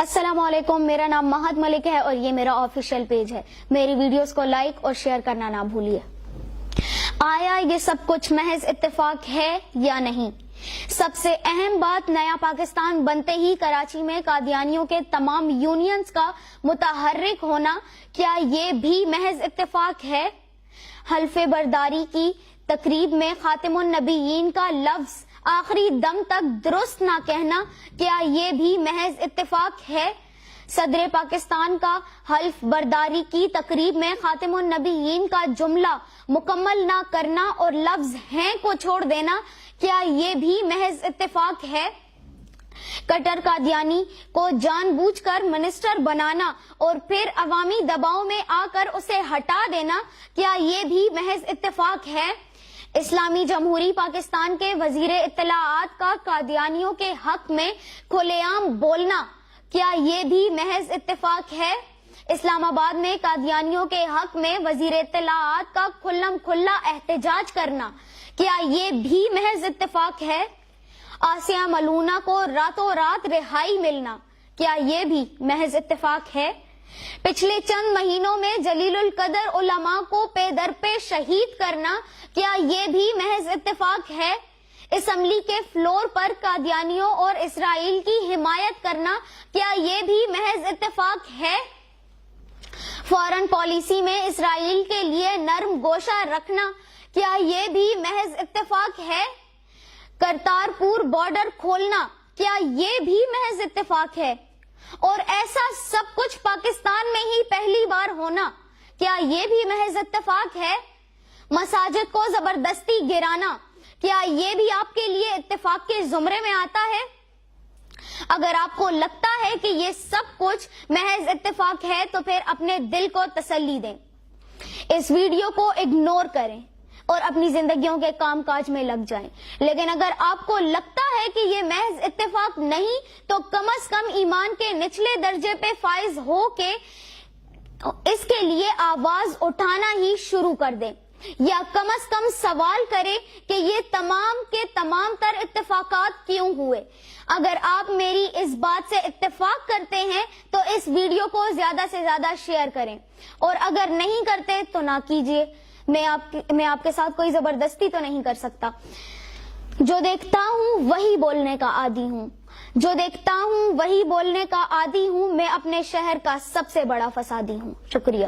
السلام علیکم، میرا نام مہد ملک ہے اور یہ میرا آفیشیل پیج ہے۔ میری ویڈیوز کو لائک اور شیئر کرنا نہ بھولیے۔ آیا یہ سب کچھ محض اتفاق ہے یا نہیں؟ سب سے اہم بات، نیا پاکستان بنتے ہی کراچی میں قادیانیوں کے تمام یونینز کا متحرک ہونا، کیا یہ بھی محض اتفاق ہے؟ حلف برداری کی تقریب میں خاتم النبیین کا لفظ آخری دم تک درست نہ کہنا، کیا یہ بھی محض اتفاق ہے؟ صدر پاکستان کا حلف برداری کی تقریب میں خاتم النبیین کا جملہ مکمل نہ کرنا اور لفظ ہیں کو چھوڑ دینا، کیا یہ بھی محض اتفاق ہے؟ کٹر قادیانی کو جان بوجھ کر منسٹر بنانا اور پھر عوامی دباؤ میں آ کر اسے ہٹا دینا، کیا یہ بھی محض اتفاق ہے؟ اسلامی جمہوری پاکستان کے وزیر اطلاعات کا قادیانیوں کے حق میں کھلے عام بولنا، کیا یہ بھی محض اتفاق ہے؟ اسلام آباد میں قادیانیوں کے حق میں وزیر اطلاعات کا کھلم کھلا احتجاج کرنا، کیا یہ بھی محض اتفاق ہے؟ آسیہ ملونہ کو راتوں رات رہائی ملنا، کیا یہ بھی محض اتفاق ہے؟ پچھلے چند مہینوں میں جلیل القدر علماء کو پے در پے شہید کرنا، کیا یہ بھی محض اتفاق ہے؟ اسمبلی کے فلور پر قادیانیوں اور اسرائیل کی حمایت کرنا، کیا یہ بھی محض اتفاق ہے؟ فارن پالیسی میں اسرائیل کے لیے نرم گوشہ رکھنا، کیا یہ بھی محض اتفاق ہے؟ کرتارپور بارڈر کھولنا، کیا یہ بھی محض اتفاق ہے؟ اور ایسا سب کچھ پاکستان میں ہی پہلی بار ہونا، کیا یہ بھی محض اتفاق ہے؟ مساجد کو زبردستی گرانا، کیا یہ بھی آپ کے لیے اتفاق کے زمرے میں آتا ہے؟ اگر آپ کو لگتا ہے کہ یہ سب کچھ محض اتفاق ہے تو پھر اپنے دل کو تسلی دیں، اس ویڈیو کو اگنور کریں اور اپنی زندگیوں کے کام کاج میں لگ جائیں۔ لیکن اگر آپ کو لگتا ہے کہ یہ محض اتفاق نہیں تو کم از کم ایمان کے نچلے درجے پہ فائز ہو کے اس کے لیے آواز اٹھانا ہی شروع کر دیں، یا کم از کم سوال کریں کہ یہ تمام کے تمام تر اتفاقات کیوں ہوئے۔ اگر آپ میری اس بات سے اتفاق کرتے ہیں تو اس ویڈیو کو زیادہ سے زیادہ شیئر کریں، اور اگر نہیں کرتے تو نہ کیجیے۔ میں آپ کے ساتھ کوئی زبردستی تو نہیں کر سکتا۔ جو دیکھتا ہوں وہی بولنے کا عادی ہوں، جو دیکھتا ہوں وہی بولنے کا عادی ہوں، میں اپنے شہر کا سب سے بڑا فسادی ہوں۔ شکریہ۔